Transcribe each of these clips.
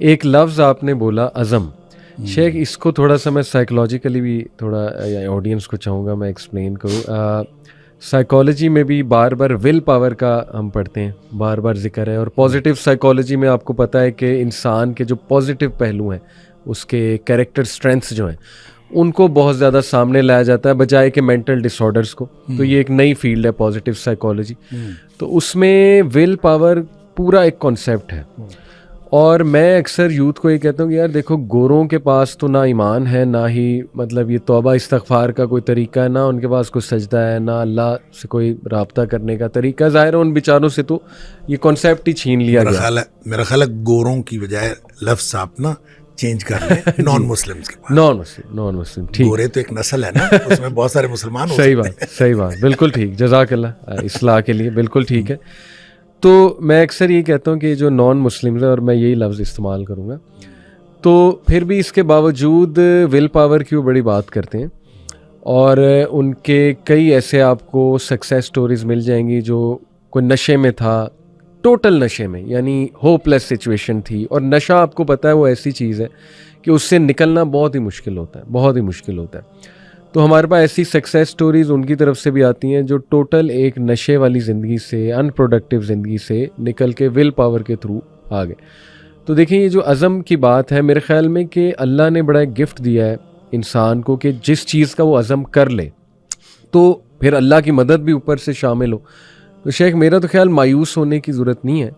ایک لفظ آپ نے بولا عزم. شیخ اس کو تھوڑا سا میں سائیکولوجیکلی بھی تھوڑا آڈینس کو چاہوں گا میں ایکسپلین کروں. سائیکالوجی میں بھی بار بار ول پاور کا ہم پڑھتے ہیں, بار بار ذکر ہے, اور پازیٹیو سائیکالوجی میں آپ کو پتہ ہے کہ انسان کے جو پازیٹیو پہلو ہیں, اس کے کیریکٹر اسٹرینتھس جو ہیں, ان کو بہت زیادہ سامنے لایا جاتا ہے بجائے کہ مینٹل ڈس آرڈرس کو. تو یہ ایک نئی فیلڈ ہے پازیٹیو سائیکالوجی. تو اس میں ول پاور پورا ایک کانسیپٹ ہے. اور میں اکثر یوتھ کو یہ کہتا ہوں کہ یار دیکھو, گوروں کے پاس تو نہ ایمان ہے, نہ ہی مطلب یہ توبہ استغفار کا کوئی طریقہ ہے, نہ ان کے پاس کوئی سجدہ ہے, نہ اللہ سے کوئی رابطہ کرنے کا طریقہ. ظاہر ہے ان بیچاروں سے تو یہ کانسیپٹ ہی چھین لیا گیا. میرا خیال ہے گوروں کی بجائے لفظ آپ نا چینج کر لیں نان مسلمس کے پاس. نان مسلم ٹھیک. گورے تو ایک نسل ہے نا, اس میں بہت سارے مسلمان ہو. صحیح بات بالکل ٹھیک, جزاک اللہ اصلاح کے لیے بالکل ٹھیک ہے. تو میں اکثر یہ کہتا ہوں کہ جو نان مسلمز ہیں, اور میں یہی لفظ استعمال کروں گا, تو پھر بھی اس کے باوجود ول پاور کی وہ بڑی بات کرتے ہیں, اور ان کے کئی ایسے آپ کو سکسیس سٹوریز مل جائیں گی جو کوئی نشے میں تھا, ٹوٹل نشے میں, یعنی ہوپ لیس سچویشن تھی. اور نشہ آپ کو پتہ ہے وہ ایسی چیز ہے کہ اس سے نکلنا بہت ہی مشکل ہوتا ہے, بہت ہی مشکل ہوتا ہے. تو ہمارے پاس ایسی سکسیس سٹوریز ان کی طرف سے بھی آتی ہیں جو ٹوٹل ایک نشے والی زندگی سے, ان پروڈکٹیو زندگی سے نکل کے ول پاور کے تھرو آ گئے. تو دیکھیں یہ جو عزم کی بات ہے, میرے خیال میں کہ اللہ نے بڑا ایک گفٹ دیا ہے انسان کو کہ جس چیز کا وہ عزم کر لے تو پھر اللہ کی مدد بھی اوپر سے شامل ہو. تو شیخ میرا تو خیال مایوس ہونے کی ضرورت نہیں ہے.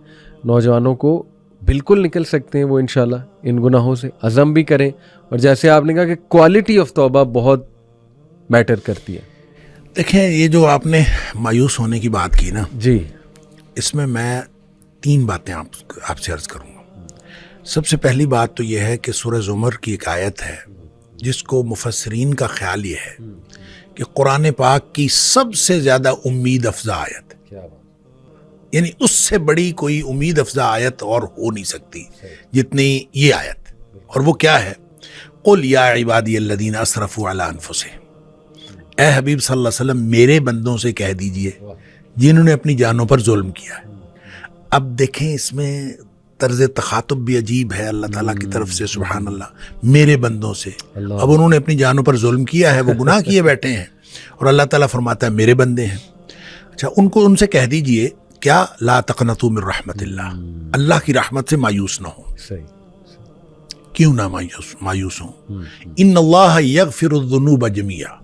نوجوانوں کو بالکل نکل سکتے ہیں وہ انشاءاللہ ان گناہوں سے, عزم بھی کریں. اور جیسے آپ نے کہا کہ کوالٹی آف توبہ بہت میٹر کرتی ہے. دیکھیں یہ جو آپ نے مایوس ہونے کی بات کی نا جی, اس میں 3 باتیں آپ سے عرض کروں گا. سب سے پہلی بات تو یہ ہے کہ سورہ زمر کی ایک آیت ہے جس کو مفسرین کا خیال یہ ہے کہ قرآن پاک کی سب سے زیادہ امید افزا آیت, یعنی اس سے بڑی کوئی امید افزا آیت اور ہو نہیں سکتی جتنی یہ آیت. اور وہ کیا ہے؟ قل یا عبادی الذین اسرفوا علی انفسہم, اے حبیب صلی اللہ علیہ وسلم میرے بندوں سے کہہ دیجئے جنہوں نے اپنی جانوں پر ظلم کیا ہے. اب دیکھیں اس میں طرز تخاطب بھی عجیب ہے اللہ تعالیٰ کی طرف سے, سبحان اللہ, میرے بندوں سے. اب انہوں نے اپنی جانوں پر ظلم کیا ہے, وہ گناہ کیے بیٹھے ہیں, اور اللہ تعالیٰ فرماتا ہے میرے بندے ہیں. اچھا ان سے کہہ دیجئے کیا لا تقنطوا من رحمت اللہ, اللہ کی رحمت سے مایوس نہ ہو. کیوں نہ مایوس ہوں؟ ان اللہ یغفر الذنوب جميعا,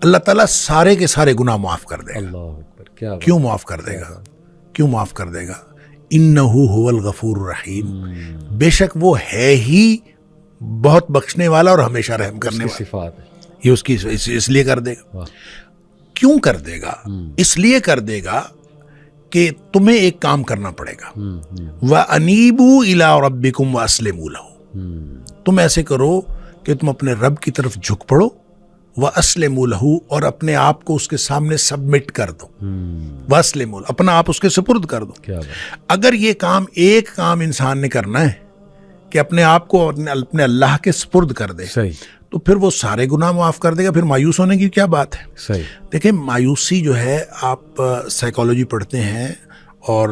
اللہ تعالیٰ سارے کے سارے گناہ معاف کر دے گا. کیوں معاف کر دے گا؟ کیوں معاف کر دے گا؟ انہ هو الغفور الرحیم, بے شک وہ ہے ہی بہت بخشنے والا اور ہمیشہ رحم کرنے والا. صفات ہے یہ اس کی, اس لیے کر دے گا. کیوں کر دے گا؟ اس لیے کر دے گا کہ تمہیں ایک کام کرنا پڑے گا. وَأَنِيبُوا إِلَىٰ رَبِّكُمْ وَأَسْلِمُوا لَهُ, تم ایسے کرو کہ تم اپنے رب کی طرف جھک پڑو, وَأَسْلِمُوا لَهُ, اور اپنے آپ کو اس کے سامنے سبمٹ کر دو. وَأَسْلِمُوا, اپنا آپ اس کے سپرد کر دو. اگر یہ کام ایک کام انسان نے کرنا ہے کہ اپنے آپ کو اپنے اللہ کے سپرد کر دے, تو پھر وہ سارے گناہ معاف کر دے گا. پھر مایوس ہونے کی کیا بات ہے؟ دیکھیں مایوسی جو ہے, آپ سائیکالوجی پڑھتے ہیں اور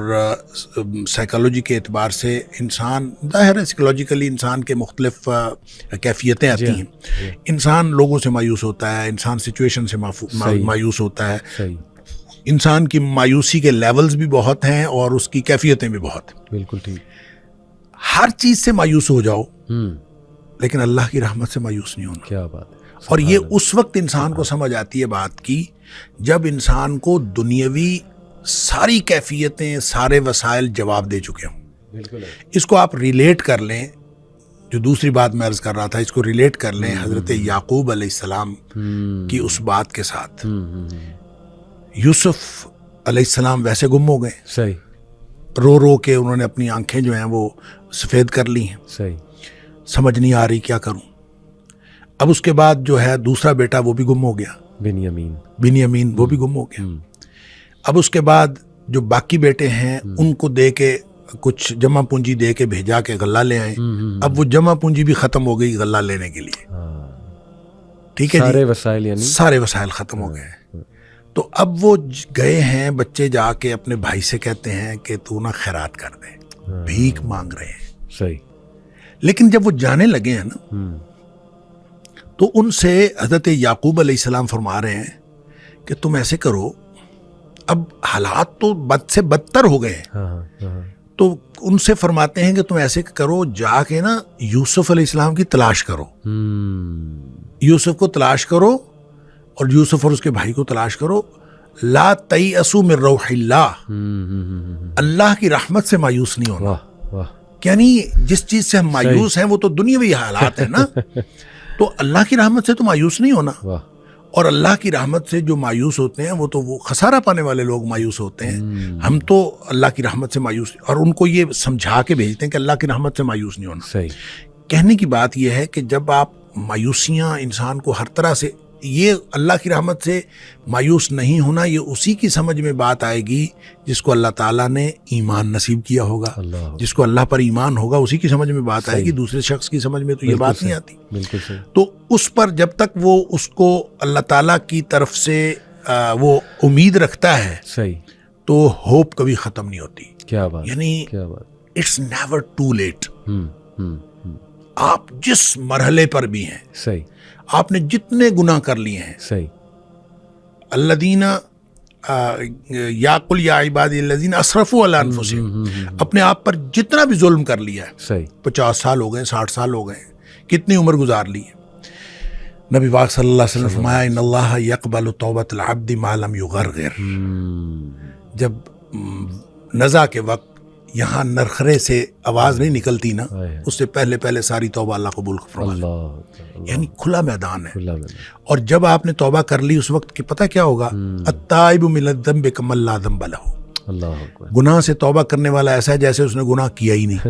سائیکالوجی کے اعتبار سے انسان, ظاہر ہے سائیکالوجیکلی انسان کے مختلف کیفیتیں آتی ہیں. انسان لوگوں سے مایوس ہوتا ہے, انسان سچویشن سے مایوس ہوتا ہے, انسان کی مایوسی کے لیولز بھی بہت ہیں اور اس کی کیفیتیں بھی بہت ہیں. بالکل ٹھیک. ہر چیز سے مایوس ہو جاؤ لیکن اللہ کی رحمت سے مایوس نہیں ہونا. کیا بات ہے. اور یہ اس وقت انسان کو سمجھ آتی ہے بات کی جب انسان کو دنیاوی ساری کیفیتیں, سارے وسائل جواب دے چکے ہوں. بالکل. اس کو آپ ریلیٹ کر لیں, جو دوسری بات میں عرض کر رہا تھا, اس کو ریلیٹ کر لیں حضرت یعقوب علیہ السلام کی اس بات کے ساتھ. یوسف علیہ السلام ویسے گم ہو گئے, صحیح, رو رو کے انہوں نے اپنی آنکھیں جو ہیں وہ سفید کر لی ہیں. صحیح. سمجھ نہیں آ رہی کیا کروں. اب اس کے بعد جو ہے دوسرا بیٹا وہ بھی گم ہو گیا, بنیامین وہ بھی گم ہو گیا. اب اس کے بعد جو باقی بیٹے ہیں ان کو دے کے کچھ جمع پونجی دے کے بھیجا کہ غلہ لے آئیں. اب وہ جمع پونجی بھی ختم ہو گئی غلہ لینے کے لیے. ٹھیک ہے, سارے وسائل, یعنی سارے وسائل ختم ہو گئے. تو اب وہ گئے ہیں بچے, جا کے اپنے بھائی سے کہتے ہیں کہ تو نہ خیرات کر دے, بھیک مانگ رہے ہیں. صحیح. لیکن جب وہ جانے لگے ہیں نا تو ان سے حضرت یعقوب علیہ السلام فرما رہے ہیں کہ تم ایسے کرو، اب حالات تو بد سے بدتر ہو گئے ہیں، تو ان سے فرماتے ہیں کہ تم ایسے کرو، جا کے نا یوسف علیہ السلام کی تلاش کرو، یوسف کو تلاش کرو اور یوسف اور اس کے بھائی کو تلاش کرو، لا تیأسوا من روح اللہ، اللہ کی رحمت سے مایوس نہیں ہونا۔ یعنی جس چیز سے ہم مایوس ہیں وہ تو دنیاوی حالات ہیں نا، تو اللہ کی رحمت سے تو مایوس نہیں ہونا، اور اللہ کی رحمت سے جو مایوس ہوتے ہیں وہ تو وہ خسارہ پانے والے لوگ مایوس ہوتے ہیں، ہم تو اللہ کی رحمت سے مایوس، اور ان کو یہ سمجھا کے بھیجتے ہیں کہ اللہ کی رحمت سے مایوس نہیں ہونا۔ کہنے کی بات یہ ہے کہ جب آپ مایوسیاں انسان کو ہر طرح سے، یہ اللہ کی رحمت سے مایوس نہیں ہونا، یہ اسی کی سمجھ میں بات آئے گی جس کو اللہ تعالیٰ نے ایمان نصیب کیا ہوگا، جس کو اللہ پر ایمان ہوگا اسی کی سمجھ میں بات آئے گی، دوسرے شخص کی سمجھ میں تو یہ بات نہیں آتی۔ بالکل صحیح۔ تو اس پر جب تک وہ اس کو اللہ تعالیٰ کی طرف سے وہ امید رکھتا ہے صحیح، تو ہوپ کبھی ختم نہیں ہوتی۔ کیا بات، یعنی کیا بات، اٹس نیور ٹو لیٹ۔ آپ جس مرحلے پر بھی ہیں، صحیح، آپ نے جتنے گناہ کر لیے ہیں، صحیح، الذین یا قل یا عبادی الذین اسرفوا علی انفسہم، اپنے آپ پر جتنا بھی ظلم کر لیا ہے، صحیح، 50 سال ہو گئے، 60 سال ہو گئے، کتنی عمر گزار لی ہے، نبی پاک صلی اللہ علیہ وسلم فرمایا ان اللہ یقبل توبۃ العبد ما لم یغرغر۔ جب نزع کے وقت یہاں نرخرے سے آواز نہیں نکلتی نا، اس سے پہلے پہلے ساری توبہ اللہ قبول فرما، یعنی کھلا میدان ہے۔ اور جب آپ نے توبہ کر لی اس وقت کہ پتہ کیا ہوگا، التائب من الذنب کمن لا ذنب لہ، گناہ سے توبہ کرنے والا ایسا ہے جیسے اس نے گناہ کیا ہی نہیں،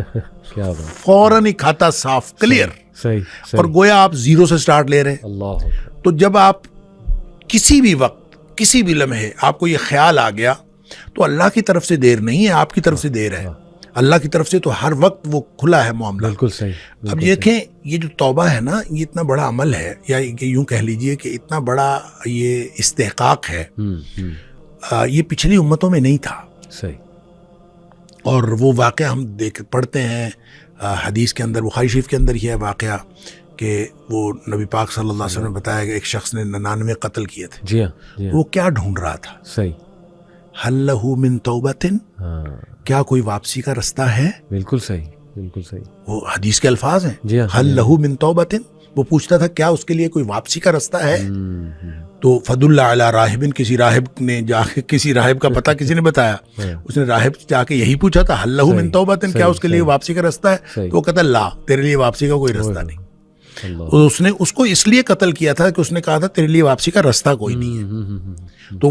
کیا بات، فوراً ہی کھاتا صاف، کلیئر، صحیح، اور گویا آپ زیرو سے سٹارٹ لے رہے ہیں۔ اللہ، تو جب آپ کسی بھی وقت، کسی بھی لمحے آپ کو یہ خیال آ گیا تو اللہ کی طرف سے دیر نہیں ہے، آپ کی طرف سے دیر ہے۔ اللہ کی طرف سے تو ہر وقت وہ کھلا ہے معاملہ۔ بالکل صحیح۔ اب دیکھیں یہ جو توبہ ہے نا، یہ اتنا بڑا عمل ہے، یا یوں کہہ لیجئے کہ اتنا بڑا یہ استحقاق ہے، یہ پچھلی امتوں میں نہیں تھا۔ صحیح۔ اور وہ واقعہ ہم پڑھتے ہیں حدیث کے اندر، بخاری شریف کے اندر یہ ہے واقعہ کہ وہ نبی پاک صلی اللہ علیہ وسلم نے بتایا کہ ایک شخص نے 99 قتل کیے تھے، جی ہاں، جی ہاں، وہ کیا ڈھونڈ رہا تھا؟ صحیح، حل لہ من توبۃ، کیا کوئی واپسی کا رستہ ہے؟ بالکل صحیح، بالکل صحیح، وہ حدیث کے الفاظ ہیں، جی ہاں، حل لہ من توبۃ، وہ پوچھتا تھا کیا اس کے لیے کوئی واپسی کا رستہ ہے؟ تو فد اللہ علی راہب، کسی راہب نے جا کے، کسی راہب کا پتہ کسی نے بتایا، اس نے راہب جا کے یہی پوچھا تھا، حل لہ من توبۃ، کیا اس کے لیے واپسی کا رستہ ہے؟ تو وہ کہتا لا، تیرے لیے واپسی کا کوئی رستہ نہیں۔ اس نے اس کو اس لیے قتل کیا تھا کہ اس نے کہا تھا تیرے لیے واپسی کا رستہ کوئی نہیں ہے۔ تو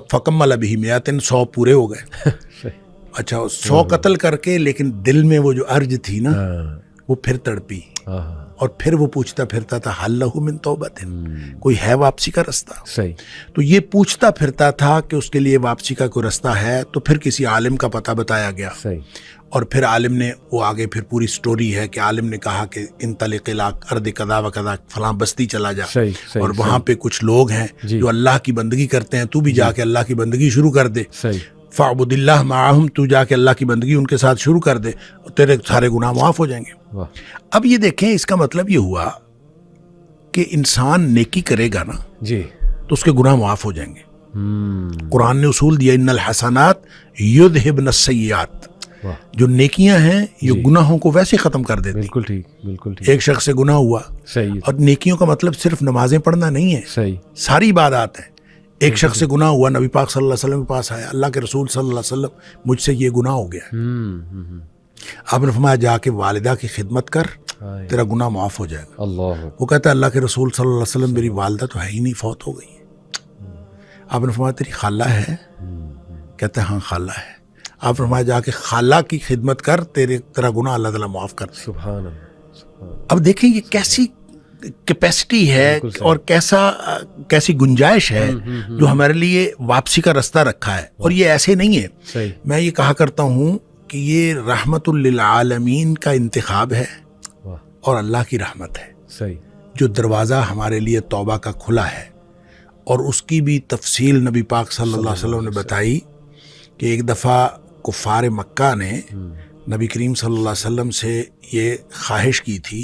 فکمل بہ 100، 100 پورے ہو گئے۔ اچھا 100 قتل کر کے، لیکن دل میں وہ جو ارج تھی نا، وہ پھر تڑپی، اور پھر وہ پوچھتا پھرتا تھا حل لہ من توبۃ، کوئی ہے واپسی کا رستہ؟ صحیح۔ تو یہ پوچھتا پھرتا تھا کہ اس کے لیے واپسی کا کوئی رستہ ہے، تو پھر کسی عالم کا پتہ بتایا گیا، صحیح، اور پھر عالم نے، وہ آگے پھر پوری سٹوری ہے کہ عالم نے کہا کہ انطلق الی ارض کذا و کذا، فلاں بستی چلا جا، صحیح، اور وہاں پہ کچھ لوگ ہیں جو اللہ کی بندگی کرتے ہیں، تو بھی جا کے اللہ کی بندگی شروع کر دے، صحیح، فاعبد اللہ معہم، تو جا کے اللہ کی بندگی ان کے ساتھ شروع کر دے، اور تیرے سارے گناہ معاف ہو جائیں گے۔ اب یہ دیکھیں، اس کا مطلب یہ ہوا کہ انسان نیکی کرے گا نا جی تو اس کے گناہ معاف ہو جائیں گے۔ قرآن نے اصول دیا، ان الحسنات یذہبن السیئات، جو نیکیاں ہیں یہ گناہوں کو ویسے ختم کر دیتی۔ بالکل ٹھیک، بالکل ٹھیک۔ ایک شخص سے گناہ ہوا، صحیح، اور نیکیوں کا مطلب صرف نمازیں پڑھنا نہیں ہے، صحیح، ساری عبادات ہیں۔ ایک شخص سے گناہ ہوا، نبی پاک صلی اللہ علیہ وسلم کے پاس آیا، اللہ کے رسول صلی اللہ علیہ وسلم مجھ سے یہ گناہ ہو گیا۔ آپ نے فرمایا جا کے والدہ کی خدمت کر، تیرا گناہ معاف ہو جائے گا۔ اللہ، وہ کہتا ہے اللہ کے رسول صلی اللہ علیہ وسلم میری والدہ تو ہے ہی نہیں، فوت ہو گئی ہے۔ آپ نے فرمایا تیری خالہ ہے؟ کہتا ہے ہاں خالہ ہے۔ آپ نے فرمایا جا کے خالہ کی خدمت کر، تیرا گناہ اللہ تعالیٰ معاف کر دے۔ سبحان اللہ۔ اب دیکھیں یہ کیسی کیپیسٹی ہے اور کیسی گنجائش ہے جو ہمارے لیے واپسی کا رستہ رکھا ہے، اور یہ ایسے نہیں ہے۔ میں یہ کہا کرتا ہوں کہ یہ رحمت للعالمین کا انتخاب ہے اور اللہ کی رحمت ہے، صحیح، جو دروازہ ہمارے لیے توبہ کا کھلا ہے، اور اس کی بھی تفصیل نبی پاک صلی اللہ علیہ وسلم نے بتائی کہ ایک دفعہ کفار مکہ نے نبی کریم صلی اللہ علیہ وسلم سے یہ خواہش کی تھی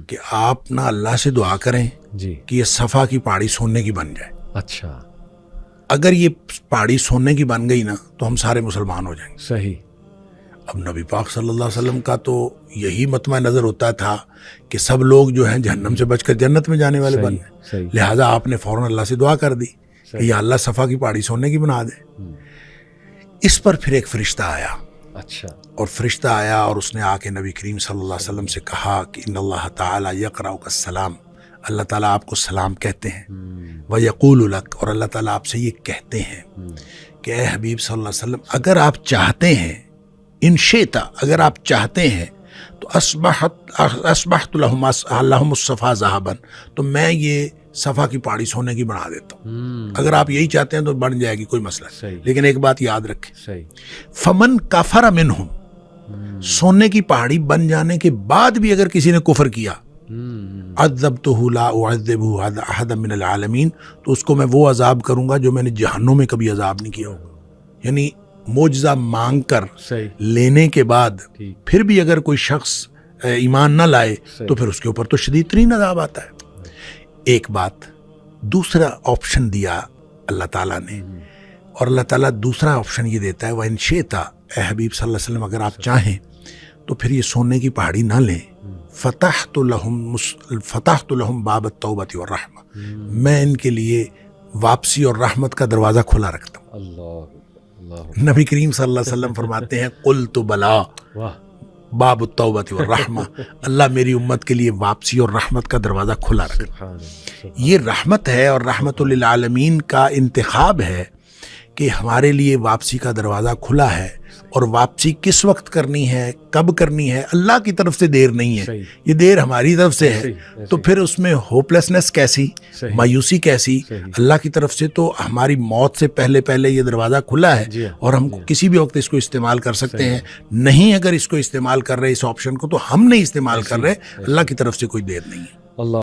کہ آپ نہ اللہ سے دعا کریں جی کہ یہ صفا کی پہاڑی سونے کی بن جائے. اچھا اگر یہ پہاڑی سونے کی بن گئی نا تو ہم سارے مسلمان ہو جائیں گے. صحیح. اب نبی پاک صلی اللہ علیہ وسلم کا تو یہی مطمع نظر ہوتا تھا کہ سب لوگ جو ہیں جہنم سے بچ کر جنت میں جانے والے بن گئے. صحیح. لہٰذا آپ نے فوراً اللہ سے دعا کر دی کہ یا اللہ صفا کی پہاڑی سونے کی بنا دے. اس پر پھر ایک فرشتہ آیا. اچھا. اور فرشتہ آیا اور اس نے آ کے نبی کریم صلی اللہ علیہ وسلم سے کہا کہ ان اللہ تعالیٰ یقرأک السلام، اللہ تعالیٰ آپ کو سلام کہتے ہیں. وَيَقُولُ لَكَ، اور اللہ تعالیٰ آپ سے یہ کہتے ہیں کہ اے حبیب صلی اللہ علیہ وسلم اگر آپ چاہتے ہیں، ان شئتا، اگر آپ چاہتے ہیں تو اصبحت لهم الصفا ذهبا، تو میں یہ صفا کی پہاڑی سونے کی بنا دیتا ہوں. اگر آپ یہی چاہتے ہیں تو بن جائے گی، کوئی مسئلہ نہیں. لیکن ایک بات یاد رکھیں، فمن کفر منہم، سونے کی پہاڑی بن جانے کے بعد بھی اگر کسی نے کفر کیا، عذبتہ لا اعذبہ احدا من العالمین، تو اس کو میں وہ عذاب کروں گا جو میں نے جہنم میں کبھی عذاب نہیں کیا ہوگا. یعنی معجزہ مانگ کر لینے کے بعد پھر بھی اگر کوئی شخص ایمان نہ لائے تو پھر اس کے اوپر تو شدید ترین عذاب آتا ہے. ایک بات، دوسرا آپشن دیا اللہ تعالیٰ نے، اور اللہ تعالیٰ دوسرا آپشن یہ دیتا ہے وَإِن شِئْتَ، اے حبیب صلی اللہ علیہ وسلم اگر آپ چاہیں تو پھر یہ سونے کی پہاڑی نہ لیں. فتحت لهم باب التوبۃ والرحمہ، میں ان کے لیے واپسی اور رحمت کا دروازہ کھلا رکھتا ہوں. اللہ. نبی کریم صلی اللہ علیہ وسلم فرماتے ہیں قلت بلا باب التوبۃ والرحمہ، اللہ میری امت کے لیے واپسی اور رحمت کا دروازہ کھلا رکھتا. یہ رحمت ہے اور رحمت للعالمین کا انتخاب ہے کہ ہمارے لیے واپسی کا دروازہ کھلا ہے. اور واپسی کس وقت کرنی ہے، کب کرنی ہے، اللہ کی طرف سے دیر نہیں ہے، یہ دیر ہماری طرف سے ہے. تو پھر اس میں ہوپلیسنس کیسی، مایوسی کیسی؟ اللہ کی طرف سے تو ہماری موت سے پہلے پہلے یہ دروازہ کھلا ہے اور ہم کسی بھی وقت اس کو استعمال کر سکتے ہیں. نہیں اگر اس کو استعمال کر رہے اس آپشن کو تو ہم نہیں استعمال کر رہے، اللہ کی طرف سے کوئی دیر نہیں ہے. اللہ